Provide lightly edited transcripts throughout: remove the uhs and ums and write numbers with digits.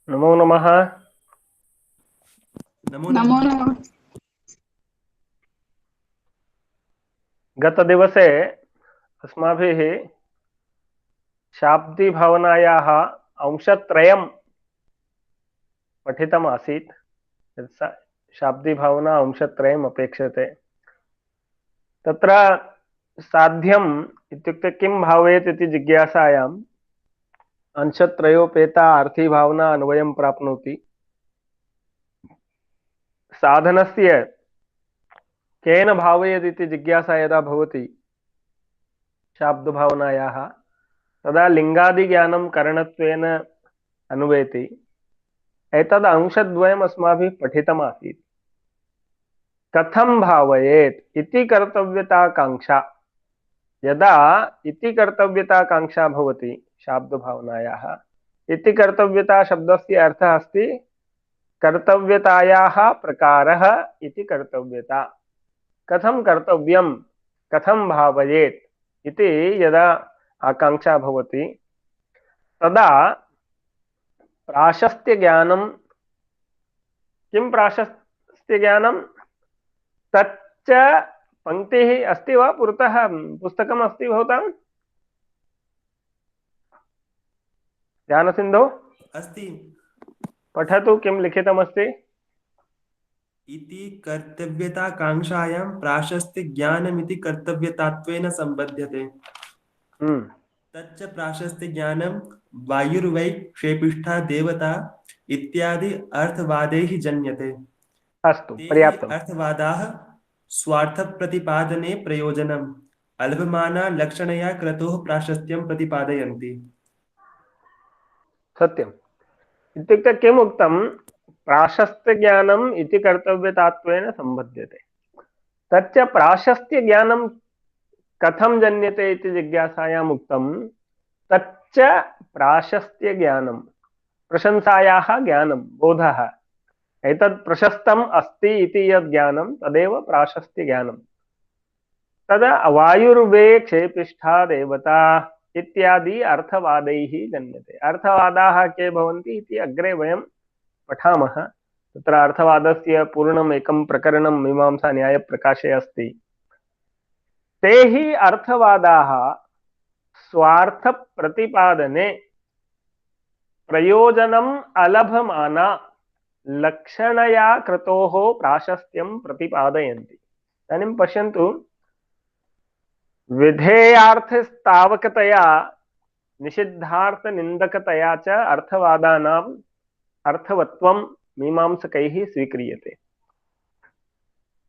नमो नमः। नमो नमो नमः। नमः। गतदिवसे अस्माभिः शाब्दिभावनायाः अंशत्रयं पठितम् आसीत्। शाब्दिभावना अंशत्रयम् अपेक्षते। तत्र साध्यम् इत्युक्ते किं भावयेत् इति जिज्ञासायाम् अंशत्रयोपेता अर्थी भावना अन्वयं प्राप्नोति। साधनस्य केन भावयेत् इति जिज्ञासा यदा भवति शाब्दभावनायाः तदा लिङ्गादिज्ञानं करणत्वेन अन्वेति। एतद् अंशद्वयम् अस्माभिः पठितमासीत्। कथं भावयेत् इति कर्तव्यताकाङ्क्षा। यदा इति कर्तव्यताकाङ्क्षा भवति शाब्दभावनायाः, इति कर्तव्यता शब्दस्य अर्थः अस्ति कर्तव्यतायाः प्रकारः इति कर्तव्यता। कथं कर्तव्यं, कथं भावयेत् इति यदा आकाङ्क्षा भवति तदा प्राशस्त्यज्ञानं। किं प्राशस्त्यज्ञानं? तच्च पंक्तिः अस्ति वा पुरतः? पुस्तकम् अस्ति भवतां ज्ञानसिन्धौ? अस्ति। पठतु किं लिखितमस्ति। इति कर्तव्यताकाङ्क्षायां प्राशस्त्यज्ञानमिति कर्तव्यतात्वेन सम्बध्यते। हम्म। तच्च प्राशस्त्यज्ञानं वायुर्वै क्षेपिष्ठा देवता इत्यादि अर्थवादैः जन्यते। अस्तु, ते हि पर्याप्तम्। अर्थवादाः स्वार्थप्रतिपादने प्रयोजनम् अल्पमाना लक्षणया क्रतोः प्राशस्त्यं प्रतिपादयन्ति। सत्यम्। इत्युक्ते किम् उक्तं? प्राशस्त्यज्ञानम् इति कर्तव्यतात्वेन सम्बध्यते। तच्च प्राशस्त्यज्ञानं कथं जन्यते इति जिज्ञासायाम् उक्तं। तच्च प्राशस्त्यज्ञानं, प्रशंसायाः ज्ञानं, बोधः। एतत् प्रशस्तम् अस्ति इति यद् ज्ञानं तदेव प्राशस्त्यज्ञानं। तदा वायुर्वे क्षेपिष्ठा देवता इत्यादि अर्थवादैः जन्यते। अर्थवादाः के भवन्ति इति अग्रे वयं पठामः। तत्र अर्थवादस्य पूर्णम् एकं प्रकरणं मीमांसान्यायप्रकाशे अस्ति। ते हि अर्थवादाः स्वार्थप्रतिपादने प्रयोजनम् अलभमाना लक्षणया क्रतोः प्राशस्त्यं प्रतिपादयन्ति। इदानीं पश्यन्तु, विधेयार्थस्तावकतया निषिद्धार्थनिन्दकतया च अर्थवादानाम् अर्थवत्वं मीमांसकैः स्वीक्रियते।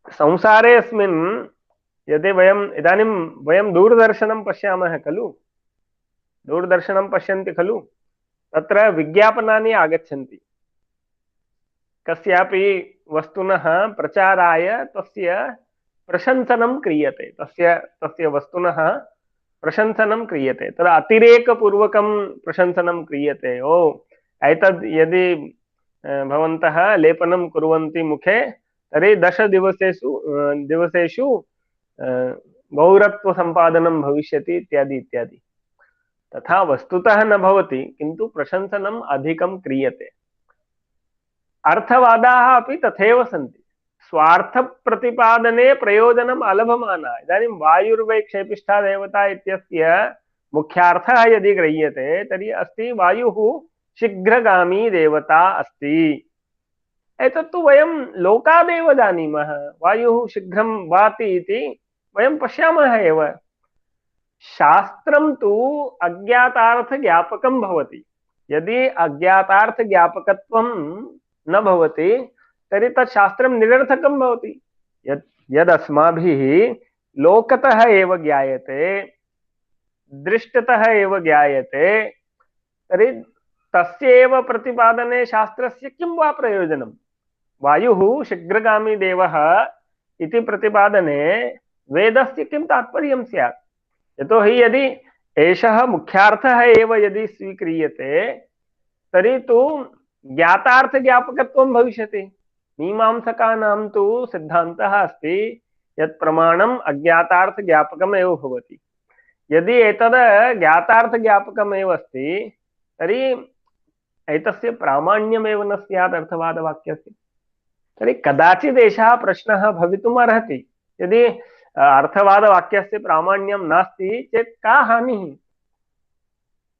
संसारे अस्मिन् यदि इदानीं दूरदर्शनं पश्यामः खलु, दूरदर्शनं पश्यन्ति खलु, तत्र विज्ञापनानि आगच्छन्ति। कस्यापि वस्तुनः प्रचाराय तस्य प्रशंसनं क्रियते, तस्य वस्तुनः प्रशंसनं क्रियते। तदा अतिरेकपूर्वकं प्रशंसनं क्रियते। ओ एतद् यदि भवन्तः लेपनं कुर्वन्ति मुखे तर्हि 10 दिवसेषु गौरत्वसम्पादनं भविष्यति इत्यादि इत्यादि। तथा वस्तुतः न भवति, किन्तु प्रशंसनम् अधिकं क्रियते। अर्थवादाः अपि तथैव सन्ति। स्वार्थप्रतिपादने प्रयोजनम् अलभमाना। इदानीं वायुर्वै क्षेपिष्ठा देवता इत्यस्य मुख्यार्थः यदि गृह्यते तर्हि अस्ति वायुः शीघ्रगामी देवता अस्ति। एतत्तु वयं लोकादेव जानीमः। वायुः शीघ्रं वाति इति वयं पश्यामः एव। शास्त्रं तु अज्ञातार्थज्ञापकं भवति। यदि अज्ञातार्थज्ञापकत्वं न भवति तर्हि तत् शास्त्रं निरर्थकं भवति। यदस्माभिः लोकतः एव ज्ञायते, दृष्टतः एव ज्ञायते, तर्हि तस्य एव प्रतिपादने शास्त्रस्य किं वा प्रयोजनं? वायुः शीघ्रगामी देवः इति प्रतिपादने वेदस्य किं तात्पर्यं स्यात्? यतोहि यदि एषः मुख्यार्थः एव यदि स्वीक्रियते तर्हि तु ज्ञातार्थज्ञापकत्वं भविष्यति। मीमांसकानां तु सिद्धान्तः अस्ति यत् प्रमाणम् अज्ञातार्थज्ञापकमेव भवति। यदि एतद् ज्ञातार्थज्ञापकमेव अस्ति तर्हि एतस्य प्रामाण्यमेव न स्यात् अर्थवादवाक्यस्य। तर्हि कदाचित् एषः प्रश्नः भवितुम् अर्हति, यदि अर्थवादवाक्यस्य प्रामाण्यं नास्ति चेत् का हानिः?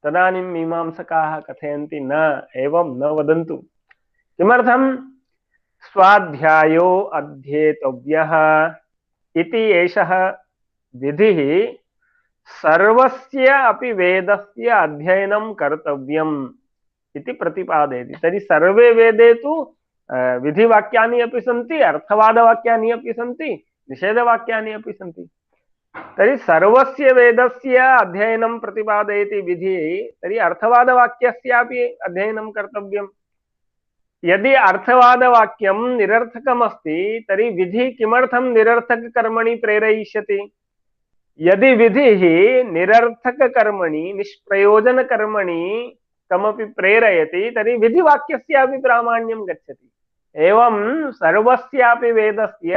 तदानीं मीमांसकाः कथयन्ति न, एवं न वदन्तु। किमर्थं? स्वाध्यायो अध्येतव्यः इति एषः विधिः सर्वस्य अपि वेदस्य अध्ययनं कर्तव्यम् इति प्रतिपादयति। तर्हि सर्वे वेदे तु विधिवाक्यानि अपि सन्ति, अर्थवादवाक्यानि अपि सन्ति, निषेधवाक्यानि अपि सन्ति। तर्हि सर्वस्य वेदस्य अध्ययनं प्रतिपादयति विधिः, तर्हि अर्थवादवाक्यस्यापि अध्ययनं कर्तव्यम्। यदि अर्थवादवाक्यं निरर्थकमस्ति तर्हि विधिः किमर्थं निरर्थककर्मणि प्रेरयिष्यति? यदि विधिः निरर्थककर्मणि निष्प्रयोजनकर्मणि कमपि प्रेरयति तर्हि विधिवाक्यस्यापि प्रामाण्यं गच्छति। एवं सर्वस्यापि वेदस्य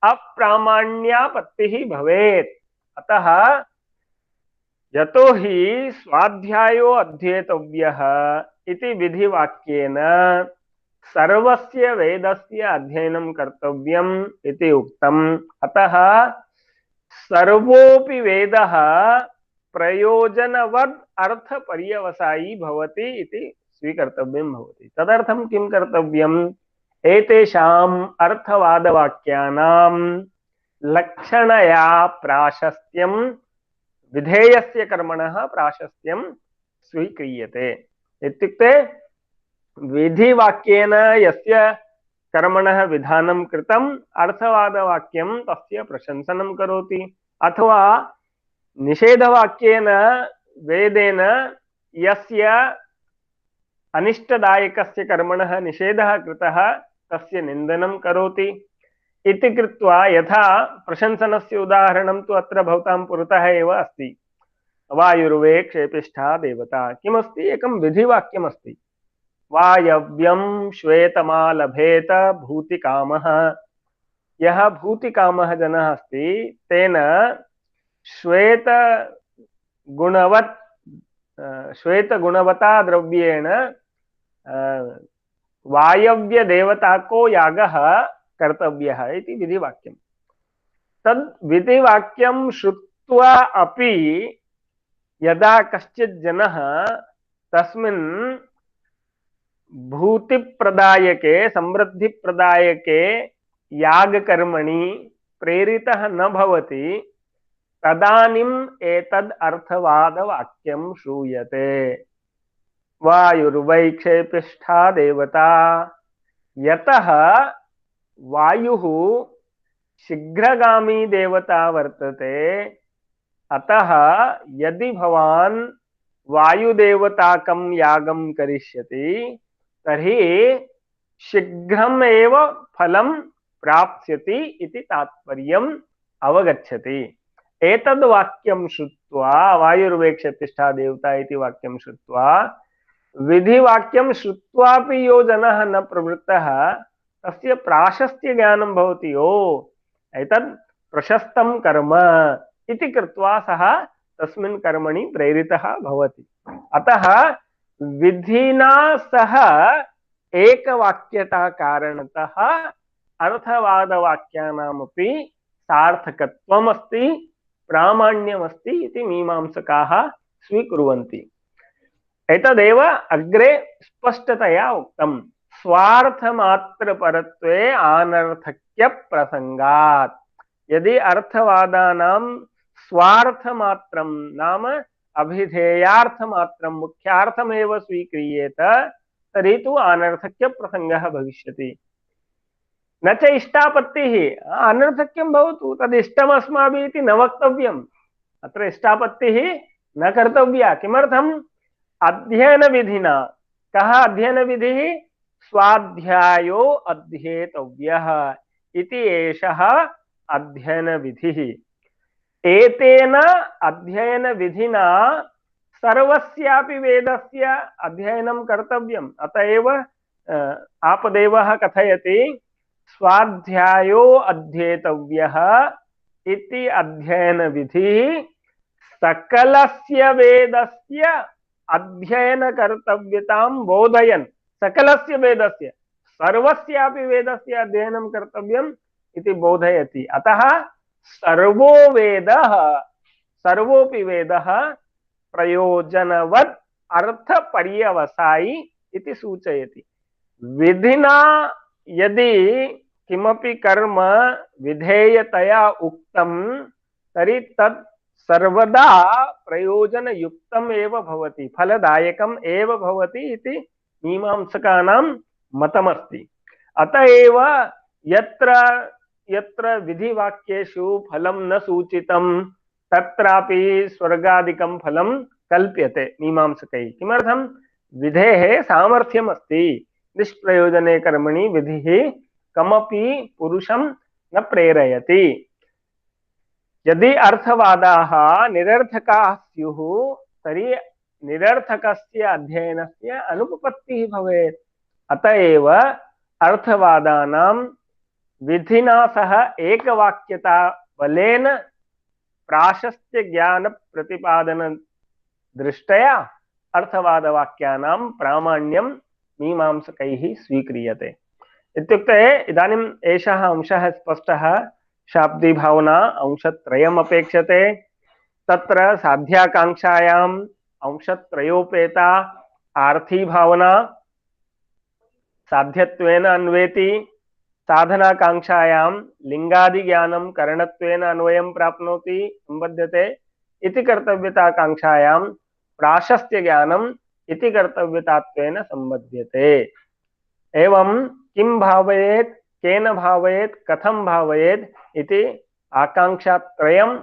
अप्रामाण्यापत्तिः भवेत्। अतः यतो हि स्वाध्यायो अध्येतव्यः इति विधिवाक्येन सर्वस्य वेदस्य अध्ययनं कर्तव्यम् इति उक्तम्। अतः सर्वोऽपि वेदः प्रयोजनवद् अर्थपर्यवसायी भवति इति स्वीकर्तव्यं भवति। तदर्थं किं कर्तव्यम्? एतेषाम् अर्थवादवाक्यानां लक्षणया प्राशस्त्यं विधेयस्य कर्मणः प्राशस्त्यं स्वीक्रियते। इत्युक्ते विधिवाक्येन यस्य कर्मणः विधानं कृतम् अर्थवादवाक्यं तस्य प्रशंसनं करोति, अथवा निषेधवाक्येन वेदेन यस्य अनिष्टदायकस्य कर्मणः निषेधः कृतः तस्य निन्दनं करोति इति कृत्वा, यथा प्रशंसनस्य उदाहरणं तु अत्र भवतां पुरतः एव अस्ति। वायुर्वे क्षेपिष्ठा देवता। किमस्ति? एकं विधिवाक्यमस्ति। वायव्यं श्वेतमालभेत भूतिकामः। यः भूतिकामः जनः अस्ति तेन श्वेतगुणवता द्रव्येण वायव्यदेवता को यागः कर्तव्यः इति विधिवाक्यं। तद् विधिवाक्यं श्रुत्वा अपि यदा कश्चित् जनः तस्मिन् भूतिप्रदायके समृद्धिप्रदायके यागकर्मणि प्रेरितः न भवति, तदानीम् एतद् अर्थवादवाक्यं श्रूयते। वायुर्वै क्षेपिष्ठा देवता। यतः वायुः शीघ्रगामी देवता वर्तते, अतः यदि भवान् वायुदेवताकं यागं करिष्यति तर्हि शीघ्रमेव फलं प्राप्स्यति इति तात्पर्यम् अवगच्छति। एतद् वाक्यं श्रुत्वा, वायुर्वे क्षेपिष्ठा देवता इति वाक्यं श्रुत्वा, विधिवाक्यं श्रुत्वापि यो जनः न प्रवृत्तः तस्य प्राशस्त्य ज्ञानं भवति। ओ एतद् प्रशस्तं कर्म इति कृत्वा सः तस्मिन् कर्मणि प्रेरितः भवति। अतः विधिना सह एकवाक्यता कारणतः अर्थवादवाक्यानामपि सार्थकत्वम् अस्ति, प्रामाण्यमस्ति इति मीमांसकाः स्वीकुर्वन्ति। एतदेव अग्रे स्पष्टतया उक्तम्। स्वार्थमात्रपरत्वे अनर्थक्य प्रसंगात्। यदि अर्थवादानां स्वार्थमात्रं नाम अभिधेयार्थमात्रं मुख्यार्थमेव स्वीक्रियेत तर्हि तु अनर्थक्य प्रसंगः भविष्यति। न च इष्टापत्तिः। अनर्थक्यं भवतु, तद् इष्टम् अस्माभिः इति न वक्तव्यम्। अत्र इष्टापत्तिः न कर्तव्या। किमर्थम्? अध्ययनविधिना। कः अध्ययनविधिः? स्वाध्यायो अध्येतव्यः इति एषः अध्ययनविधिः। एतेन अध्ययनविधिना सर्वस्यापि वेदस्य अध्ययनं कर्तव्यम्। अतएव आपदेवः कथयति स्वाध्यायो अध्येतव्यः इति अध्ययनविधिः सकलस्य वेदस्य अध्ययन कर्तव्यतां बोधयन् सकलस्य वेदस्य सर्वस्यापि वेदस्य अध्ययनं कर्तव्यम् इति बोधयति। अतः सर्वो वेदः सर्वोऽपि वेदः प्रयोजनवत् अर्थपर्यवसायी इति सूचयति। विधिना यदि किमपि कर्म विधेयतया उक्तं तर्हि तत् सर्वदा प्रयोजनयुक्तम् एव भवति, फलदायकम् एव भवति इति मीमांसकानां मतमस्ति। अत एव यत्र यत्र विधिवाक्येषु फलं न सूचितं तत्रापि स्वर्गादिकं फलं कल्प्यते मीमांसकैः। किमर्थं? विधेः सामर्थ्यम् अस्ति। निष्प्रयोजने कर्मणि विधिः कमपि पुरुषं न प्रेरयति। यदि अर्थवादाः निरर्थकाः स्युः तर्हि निरर्थकस्य अध्ययनस्य अनुपपत्तिः भवेत्। अत एव अर्थवादानां विधिना सह एकवाक्यता बलेन प्राशस्त्य ज्ञान प्रतिपादन दृष्टया अर्थवादवाक्यानां प्रामाण्यं मीमांसकैः स्वीक्रियते। इत्युक्ते इदानीम् एषः अंशः स्पष्टः। शाब्दी भावना अंशत्रयम् अपेक्षते। तत्र साध्याकांक्षायाम् अंशत्रयोपेता आर्थी भावना साध्यत्वेन अन्वेति, साधनाकांक्षायां लिंगादि ज्ञानं करणत्वेन अन्वयं प्राप्नोति संबध्यते इति कर्तव्यताकांक्षायां प्राशस्त्य ज्ञानम् इति कर्तव्यतात्वेन संबध्यते। एवं किं भावयेत्, केन भावयेत्, कथं भावयेत् इति आकांक्षात्रयं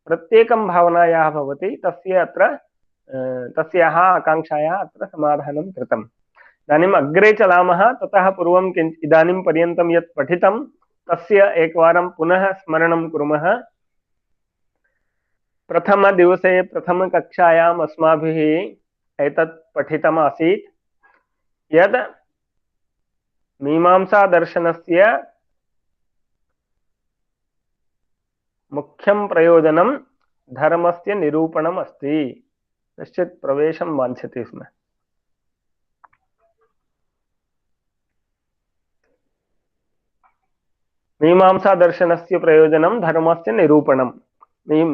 प्रत्येकं भावनायाः भवति। तस्याः आकांक्षायाः अत्र समाधानं कृतम्। इदानीम् अग्रे चलामः। ततः पूर्वं इदानीं पर्यन्तं यत् पठितं तस्य एकवारं पुनः स्मरणं कुर्मः। प्रथमदिवसे प्रथमकक्षायाम् अस्माभिः एतत् पठितमासीत् यद् मीमांसादर्शनस्य मुख्यं प्रयोजनं धर्मस्य निरूपणम् अस्ति। कश्चित् प्रवेशं वाञ्छति स्म। मीमांसादर्शनस्य प्रयोजनं धर्मस्य निरूपणम्।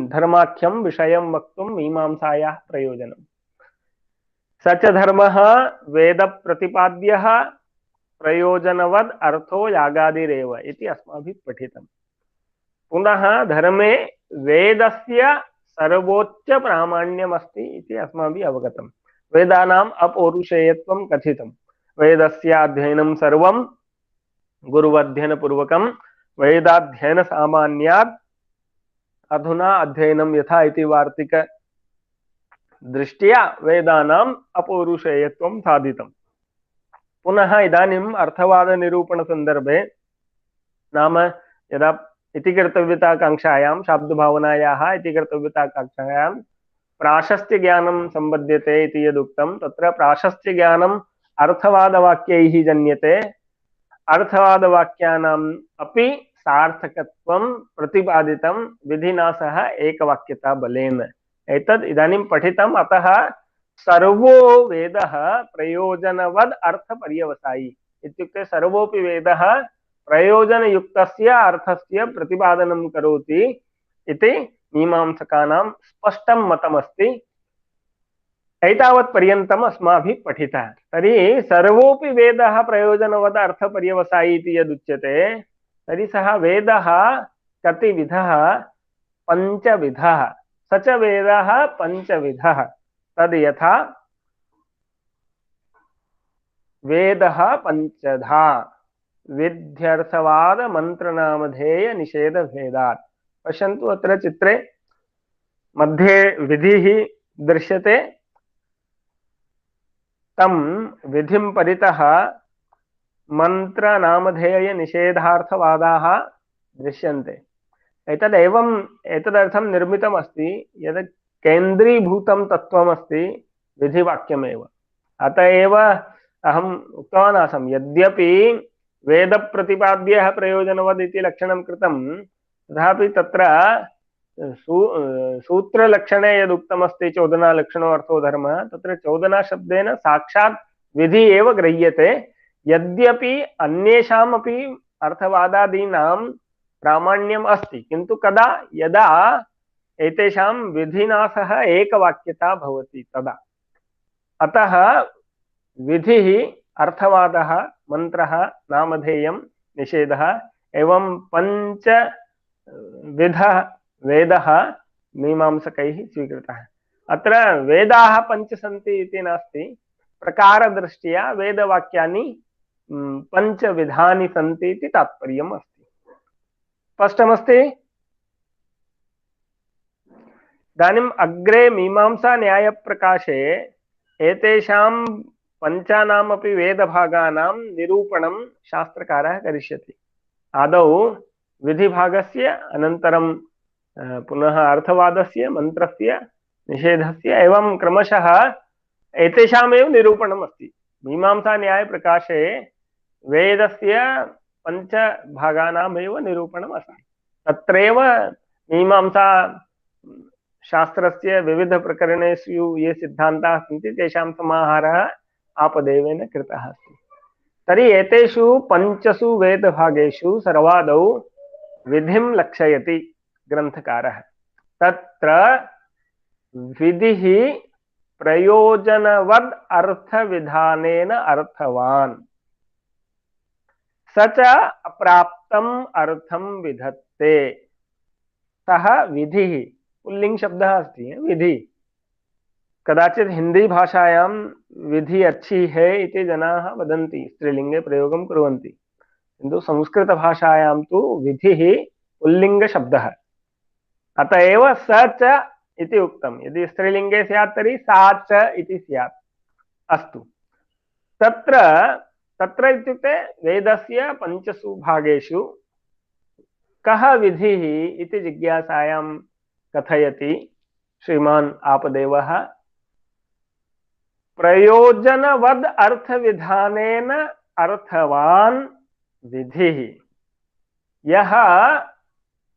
धर्माख्यं विषयं वक्तुं मीमांसायाः प्रयोजनम्। स च धर्मः वेदप्रतिपाद्यः प्रयोजनवद् अर्थो यागादिरेव इति अस्माभिः पठितम्। पुनः धर्मे वेदस्य सर्वोच्च प्रामाण्यमस्ति इति अस्माभिः अवगतम्। वेदानाम् अपौरुषेयत्वं कथितं। वेदस्य अध्ययनं सर्वं गुरुवध्ययनपूर्वकं वेदाध्ययन सामान्यात् अधुना अध्ययनं यथा इति वार्तिक दृष्ट्या वेदानाम् अपौरुषेयत्वं साधितम्। पुनः इदानीम् अर्थवाद निरूपण संदर्भे नाम यदा इति कर्तव्यताकांक्षायां शाब्दभावनायाः इति कर्तव्यताकांक्षायां प्राशस्त्य ज्ञानं संबध्यते इति यदुक्तं तत्र प्राशस्त्य ज्ञानम् अर्थवादवाक्यैः जन्यते। अर्थवादवाक्यानाम् अपि सार्थकत्वं प्रतिपादितं विधिना सह एकवाक्यता बलेन। एतद् इदानीं पठितम्। अतः सर्वो वेदः प्रयोजनवद् अर्थपर्यवसायी इत्युक्ते सर्वोऽपि वेदः प्रयोजनयुक्तस्य अर्थस्य प्रतिपादनं करोति इति मीमांसकानां स्पष्टं मतमस्ति। एतावत् पर्यन्तम् अस्माभिः पठितः। तर्हि सर्वोऽपि वेदः प्रयोजनवद् अर्थपर्यवसायी इति यदुच्यते तर्हि सः वेदः कतिविधः? पञ्चविधः। स च वेदः पञ्चविधः। तद् यथा वेदः पञ्चधा विध्यर्थवाद मंत्रनामधेय निषेध भेदात्। पश्यन्तु अत्र चित्रे मध्ये विधिः दृश्यते। तं विधिं परितः मंत्रनामधेय निषेधार्थवादाः दृश्यन्ते। एतदर्थं निर्मितमस्ति यद् केन्द्रीभूतं तत्त्वमस्ति विधिवाक्यमेव। अत एव अहम् उक्तवान् आसम् यद्यपि वेद प्रतिपाद्यः प्रयोजनवद् इति लक्षणं कृतं तथापि तत्र सूत्रलक्षणे यदुक्तमस्ति चोदनालक्षणो अर्थो धर्मः, तत्र चोदनाशब्देन साक्षात् विधि एव गृह्यते। यद्यपि अन्येषामपि अर्थवादादीनां प्रामाण्यम् अस्ति, किन्तु कदा, यदा एतेषां विधिना सह एकवाक्यता भवति तदा। अतः विधिः, अर्थवादः, मन्त्रः, नामधेयं, निषेधः एवं पञ्चविधः वेदः मीमांसकैः स्वीकृतः। अत्र वेदाः पञ्च सन्ति इति नास्ति, प्रकारदृष्ट्या वेदवाक्यानि पञ्चविधानि सन्ति इति तात्पर्यम् अस्ति। स्पष्टमस्ति? इदानीम् अग्रे मीमांसा न्यायप्रकाशे एतेषां पञ्चानामपि वेदभागानां निरूपणं शास्त्रकारः करिष्यति। आदौ विधिभागस्य, अनन्तरं पुनः अर्थवादस्य, मन्त्रस्य, निषेधस्य एवं क्रमशः एतेषामेव निरूपणम् अस्ति। मीमांसा न्यायप्रकाशे वेदस्य पञ्चभागानामेव निरूपणम् अस्ति। तत्रैव मीमांसा शास्त्रस्य विविधप्रकरणेषु ये सिद्धान्ताः सन्ति तेषां समाहारः आपदेवेन कृतः अस्ति। तर्हि एतेषु पञ्चसु वेदभागेषु सर्वादौ विधिं लक्षयति ग्रन्थकारः। तत्र विधिः प्रयोजनवद् अर्थविधानेन अर्थवान्, स च अप्राप्तम् अर्थं विधत्ते। सः विधिः, पुल्लिंग शब्दः अस्ति विधि। कदाचित् हिंदी भाषायां विधि अच्छी है इति जनाः वदन्ति, स्त्रीलिंगे प्रयोगं कुर्वन्ति, किन्तु संस्कृतभाषायां तु विधिः पुल्लिङ्गशब्दः। अत एव स च इति उक्तं। यदि स्त्रीलिंगे स्यात् तर्हि सा च इति स्यात्। अस्तु, तत्र इत्युक्ते वेदस्य पञ्चसु भागेषु कः विधिः इति जिज्ञासायां कथयति श्रीमान् आपदेवः। प्रयोजनवद् अर्थविधानेन अर्थवान् विधिः। यः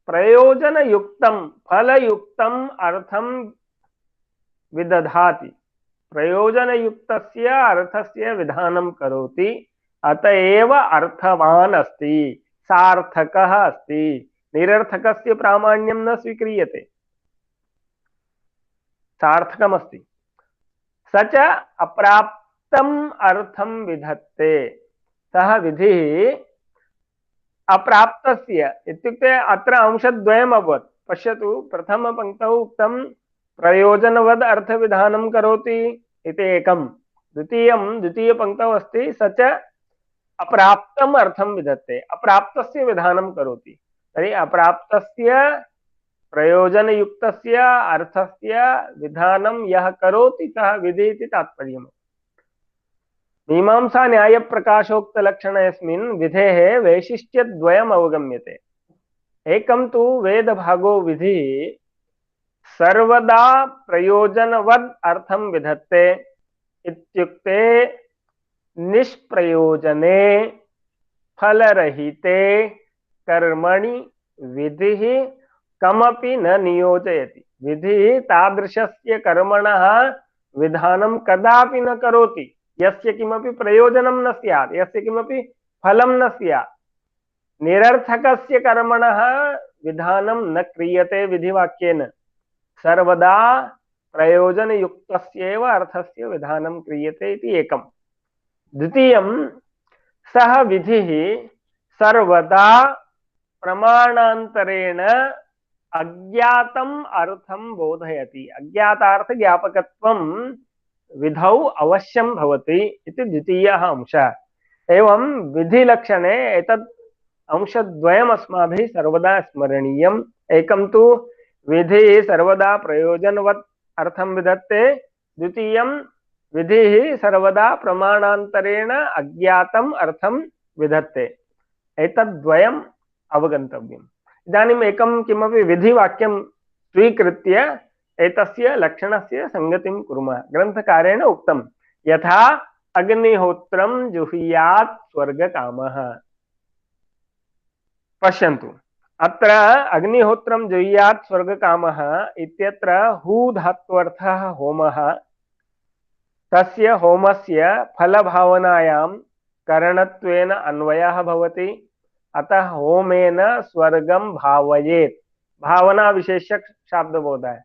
प्रयोजनयुक्तं फलयुक्तं अर्थं विदधाति, प्रयोजनयुक्तस्य अर्थस्य विधानं करोति, अतएव अर्थवान् अस्ति, सार्थकः अस्ति। निरर्थकस्य प्रामाण्यं न स्वीक्रियते, सार्थकमस्ति। स च अप्राप्तम् अर्थं विधत्ते। सः विधिः अप्राप्तस्य इत्युक्ते अत्र अंशद्वयम् अभवत्। पश्यतु, प्रथमपङ्क्तौ उक्तं प्रयोजनवद् अर्थविधानं करोति इति एकं, द्वितीयपङ्क्तौ अस्ति स च अप्राप्तम् अर्थं विधत्ते, अप्राप्तस्य विधानं करोति। तर्हि अप्राप्तस्य प्रयोजनयुक्तस्य अर्थस्य विधानं यः करोति सः विधिः इति तात्पर्यम्। मीमांसा न्यायप्रकाशोक्तलक्षणेऽस्मिन् विधेः वैशिष्ट्यद्वयम् अवगम्यते। एकं तु वेदभागो विधिः सर्वदा प्रयोजनवद् अर्थं विधत्ते इत्युक्ते निष्प्रयोजने फलरहिते कर्मणि विधिः कमपि न नियोजयति। विधिः तादृशस्य कर्मणः विधानं कदापि न करोति यस्य किमपि प्रयोजनं न स्यात्, यस्य किमपि फलं न स्यात्। निरर्थकस्य कर्मणः विधानं न क्रियते विधिवाक्येन, सर्वदा प्रयोजनयुक्तस्यैव अर्थस्य विधानं क्रियते इति एकम्। द्वितीयं, सः विधिः सर्वदा प्रमाणान्तरेण अज्ञातम् अर्थं बोधयति। अज्ञातार्थ ज्ञापकत्वं विधौ अवश्यं भवति इति द्वितीयः अंशः। एवं विधिलक्षणे एतद् अंशद्वयम् अस्माभिः सर्वदा स्मरणीयम्। एकं तु विधिः सर्वदा प्रयोजनवत् अर्थं विधत्ते, द्वितीयं विधिः सर्वदा प्रमाणान्तरेण अज्ञातम् अर्थं विधत्ते। एतद्द्वयम् अवगन्तव्यम्। इदानीम् एकं किमपि विधिवाक्यं स्वीकृत्य एतस्य लक्षणस्य संगतिं कुर्मः। ग्रन्थकारेण उक्तं यथा अग्निहोत्रं जुहुयात् स्वर्गकामः। पश्यन्तु, अत्र अग्निहोत्रं जुह्यात् स्वर्गकामः इत्यत्र हू धात्वर्थः होमः तस्य होमस्य फलभावनायां करणत्वेन अन्वयः भवति। अतः होमेन स्वर्गं भावयेत्। भावना विशेषक शाब्दबोधः है।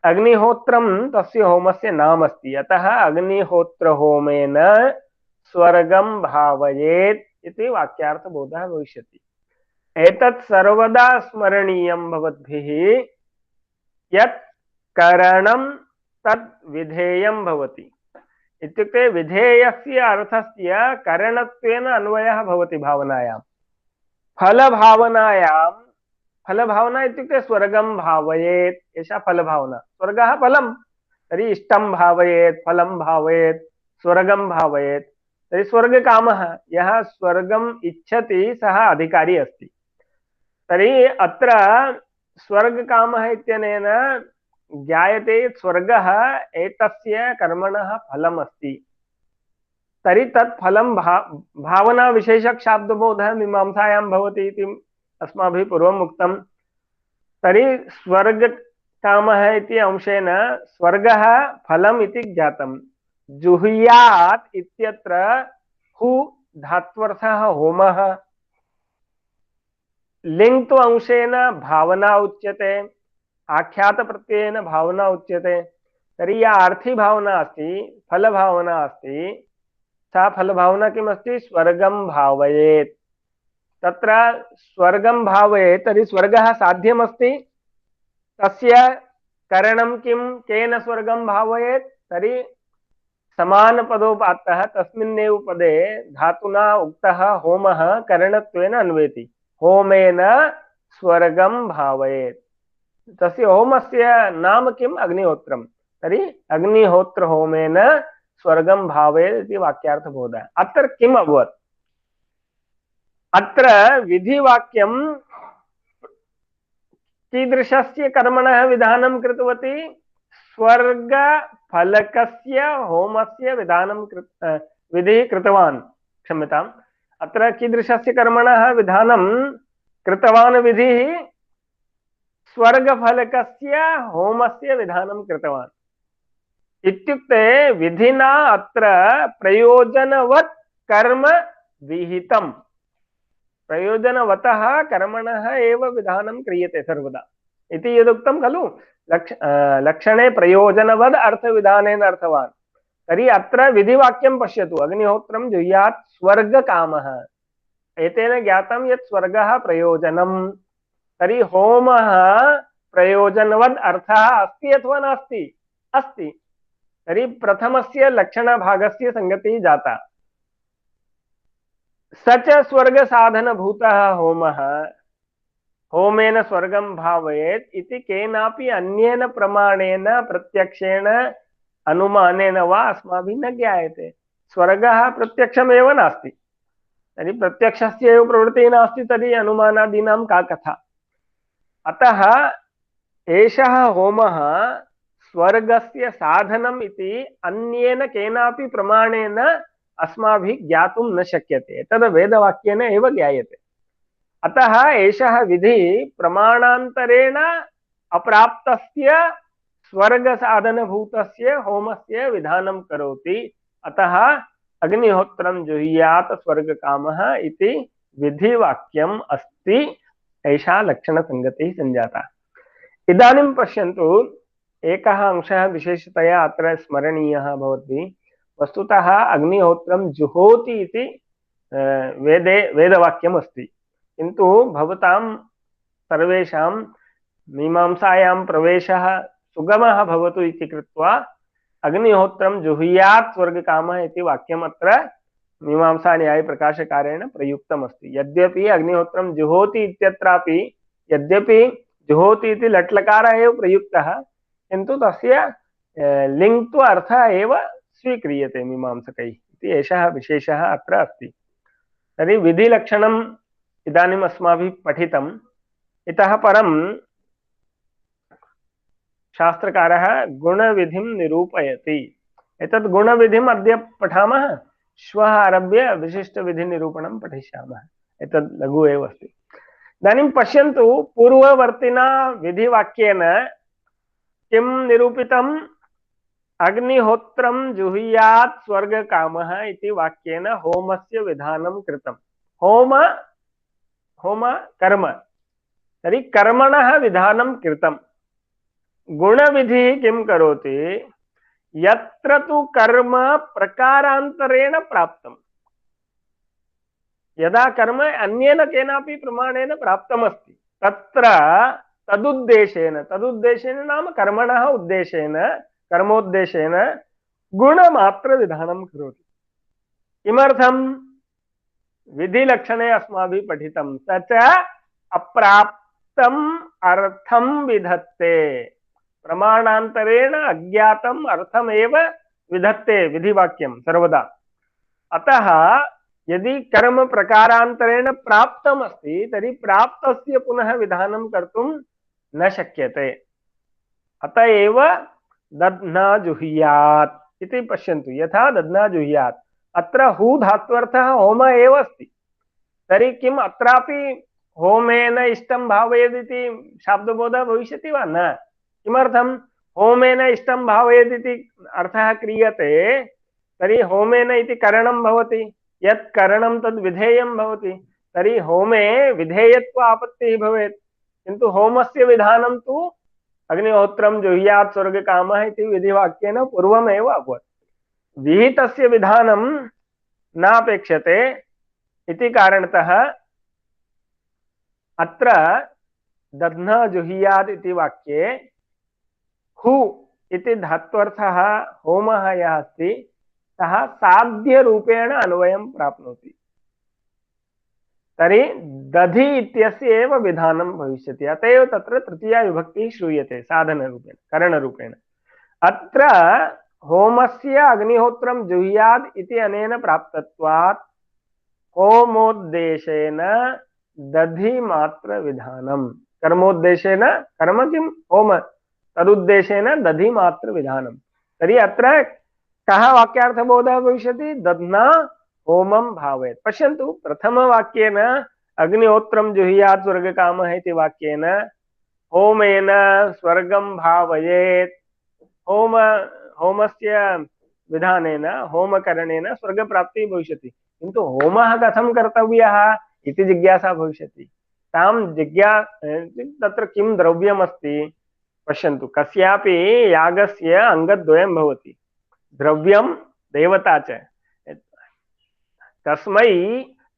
अग्निहोत्रं तस्य होमस्य नाम अस्ति, अतः अग्निहोत्र होमेन स्वर्गं भावयेत् इति वाक्यार्थबोधः भविष्यति। एतत् सर्वदा स्मरणीयं भवद्भिः यत् करणं तद् विधेयं भवति। इत्युक्ते विधेयस्य अर्थस्य करणत्वेन अन्वयः भवति भावनायां। फलभावनायां, फलभावना इत्युक्ते स्वर्गं भावयेत्, एषा फलभावना। स्वर्गः फलं, तर्हि इष्टं भावयेत्, फलं भावयेत्, स्वर्गं भावयेत्। तर्हि स्वर्गकामः, यः स्वर्गम् इच्छति सः अधिकारी अस्ति। तर्हि अत्र स्वर्गकामः इत्यनेन ज्ञायते स्वर्गः एतस्य कर्मणः फलम् अस्ति। तर्हि तत् फलं भावना विशेषक शाब्दबोधः मीमांसायां भवति इति अस्माभिः पूर्वम् उक्तं। तर्हि स्वर्गकामः इति अंशेन स्वर्गः फलम् इति ज्ञातं। जुह्यात् इत्यत्र हु धात्वर्थः होमः। लिङ् अंशेन भावना उच्यते, आख्यात प्रत्ययेन भावना उच्यते। तर्हि या आर्थी भावना अस्ति, फल भावना अस्ति, सा फल भावना किमस्ति? स्वर्गं भावयेत्। तत्र स्वर्गं भावयेत्, तर्हि स्वर्गः साध्यमस्ति। तस्य करणं किं? केन स्वर्गं भावयेत्? तर्हि समानपदोपात्तः तस्मिन्नेव पदे धातुना उक्तः होमः करणत्वेन अन्वेति। होमेन स्वर्गं भावयेत्। तस्य होमस्य नाम किम्? अग्निहोत्रम्। तर्हि अग्निहोत्र होमेन स्वर्गं भावयेत् इति वाक्यार्थबोधः। अत्र किम् अभवत्? अत्र विधिवाक्यं कीदृशस्य कर्मणः विधानं कृतवती? स्वर्गफलकस्य होमस्य विधानं विधिः कृतवान्। क्षम्यताम्, अत्र कीदृशस्य कर्मणः विधानं कृतवान्? विधिः स्वर्गफलकस्य होमस्य विधानं कृतवान्। इत्युक्ते विधिना अत्र प्रयोजनवत् कर्म विहितम्। प्रयोजनवतः कर्मणः एव विधानं क्रियते सर्वदा इति यदुक्तं खलु। लक्षणे प्रयोजनवद् अर्थविधानेन अर्थवान्। तर्हि अत्र विधिवाक्यं पश्यतु। अग्निहोत्रं जुह्यात् स्वर्गकामः, एतेन ज्ञातं यत् स्वर्गः प्रयोजनम्। तर्हि होमः प्रयोजनवद् अर्थः अस्ति अथवा नास्ति? अस्ति। तर्हि प्रथमस्य लक्षणभागस्य संगतिः जाता। स च स्वर्गसाधनभूतः होमः होमेन स्वर्गं भावयेत् इति केनापि अन्येन प्रमाणेन प्रत्यक्षेण अनुमानेन वा अस्माभिः न ज्ञायते। स्वर्गः प्रत्यक्षमेव नास्ति। तर्हि प्रत्यक्षस्य एव प्रवृत्तिः नास्ति, तर्हि अनुमानादीनां का कथा? अतः एषः होमः स्वर्गस्य साधनम् इति अन्येन केनापि प्रमाणेन अस्माभिः ज्ञातुं न शक्यते। तद् वेदवाक्येन एव ज्ञायते। अतः एषः विधिः प्रमाणान्तरेण अप्राप्तस्य स्वर्गसाधनभूतस्य होमस्य विधानं करोति। अतः अग्निहोत्रं जुह्यात् स्वर्गकामः इति विधिवाक्यम् अस्ति। एषा लक्षणसंगतिः सञ्जाता। इदानीं पश्यन्तु, एकः अंशः विशेषतया अत्र स्मरणीयः भवति। वस्तुतः अग्निहोत्रं जुहोति इति वेदवाक्यम् अस्ति, किन्तु भवतां सर्वेषां मीमांसायां प्रवेशः सुगमः भवतु इति कृत्वा अग्निहोत्रं जुह्यात् स्वर्गकामः इति वाक्यम् अत्र मीमांसान्यायप्रकाशकारेण प्रयुक्तमस्ति। यद्यपि अग्निहोत्रं जुहोति इत्यत्रापि यद्यपि जुहोति इति लट्लकारः एव प्रयुक्तः, किन्तु तस्य लिङ् अर्थः एव स्वीक्रियते मीमांसकैः इति एषः विशेषः अत्र अस्ति। तर्हि विधिलक्षणम् इदानीम् अस्माभिः पठितम्। इतः परं शास्त्रकारः गुणविधिं निरूपयति। एतत् गुणविधिम् अद्य पठामः, श्वः आरभ्य विशिष्टविधिनिरूपणं पठिष्यामः। एतत् लघु एव अस्ति। इदानीं पश्यन्तु पूर्ववर्तिना विधिवाक्येन किं निरूपितम्? अग्निहोत्रं जुहुयात् स्वर्गकामः इति वाक्येन होमस्य विधानं कृतम्। होम होम कर्म, तर्हि कर्मणः विधानं कृतं। गुणविधिः किं करोति? यत्र तु कर्म प्रकारान्तरेण प्राप्तम्, यदा कर्म अन्येन केनापि प्रमाणेन प्राप्तमस्ति तत्र तदुद्देशेन नाम कर्मणः उद्देशेन, कर्मोद्देशेन गुणमात्र विधानं करोति। किमर्थम्? विधिलक्षणे अस्माभिः पठितं, स च अप्राप्तम् अर्थं विधत्ते। प्रमाणान्तरेण अज्ञातम् अर्थमेव विधत्ते विधिवाक्यं सर्वदा। अतः यदि कर्म प्रकारान्तरेण प्राप्तमस्ति तर्हि प्राप्तस्य पुनः विधानं कर्तुं न शक्यते। अतः एव दध्ना जुहुयात् इति पश्यन्तु, यथा दध्ना जुहुयात्, अत्र हू धात्वर्थः होम एव अस्ति। तर्हि किम् अत्रापि होमेन इष्टं भावयेत् इति शाब्दबोधः भविष्यति वा? न। किमर्थं? होमेन इष्टं भावयेत् इति अर्थः क्रियते, तर्हि होमेन इति करणं भवति, यत् करणं तद् विधेयं भवति, तर्हि होमे विधेयत्व आपत्तिः भवेत्। किन्तु होमस्य विधानं तु अग्निहोत्रं जुहुयात् स्वर्गकामः इति विधिवाक्येन पूर्वमेव अभवत्। विहितस्य विधानं नापेक्षते इति कारणतः अत्र दध्ना जुहुयात् इति वाक्ये हु इति धात्वर्थः होमः यः अस्ति सः साध्यरूपेण अन्वयं प्राप्नोति। तर्हि दधि इत्यस्य एव विधानं भविष्यति। अत एव तत्र तृतीया विभक्तिः श्रूयते साधनरूपेण, करणरूपेण। अत्र होमस्य अग्निहोत्रं जुहुयात् इति अनेन प्राप्तत्वात् होमोद्देशेन दधिमात्र विधानं, कर्मोद्देशेन, कर्म किं? होम, तदुद्देशेन दधिमात्र विधानं। तर्हि अत्र कः वाक्यार्थबोधः भविष्यति? दध्ना होमं भावयेत्। पश्यन्तु, प्रथमवाक्येन अग्निहोत्रं जुहुयात् स्वर्गकामः इति वाक्येन होमेन स्वर्गं भावयेत्, होमस्य विधानेन, होमकरणेन स्वर्गप्राप्तिः भविष्यति। किन्तु होमः कथं कर्तव्यः इति जिज्ञासा भविष्यति। तां तत्र किं द्रव्यमस्ति? पश्यन्तु, कस्यापि यागस्य अङ्गद्वयं भवति, द्रव्यं देवता च।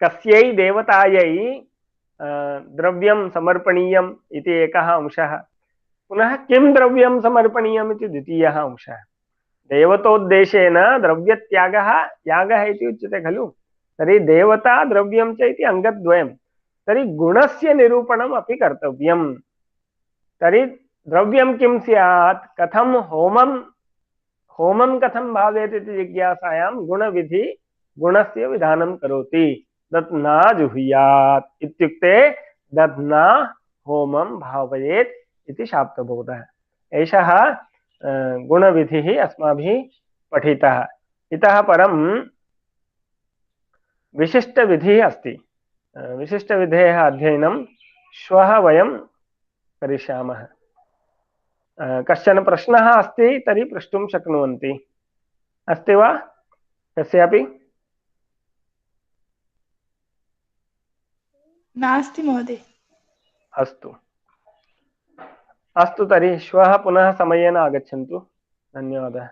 कस्यै देवतायै द्रव्यं समर्पणीयम् इति एकः अंशः, पुनः किं द्रव्यं समर्पणीयम् इति द्वितीयः अंशः। देवतोद्देशेन द्रव्यत्यागः यागः इति उच्यते खलु। तर्हि देवता द्रव्यं च इति अङ्गद्वयं। तर्हि गुणस्य निरूपणम् अपि कर्तव्यम्। तर्हि द्रव्यं किं स्यात्? कथं होमं कथं भावेत् इति जिज्ञासायां गुणविधि गुणस्य विधानं करोति। दध्ना जुहुयात् इत्युक्ते दध्ना होमं भावयेत् इति शाब्दबोधः। एषः गुणविधिः अस्माभिः पठितः। इतः परं विशिष्टविधिः अस्ति। विशिष्टविधेः अध्ययनं श्वः वयं करिष्यामः। कश्चन प्रश्नः अस्ति तर्हि प्रष्टुं शक्नुवन्ति। अस्ति वा कस्यापि? नास्ति महोदय। अस्तु तर्हि श्वः पुनः समयेन आगच्छन्तु। धन्यवादः।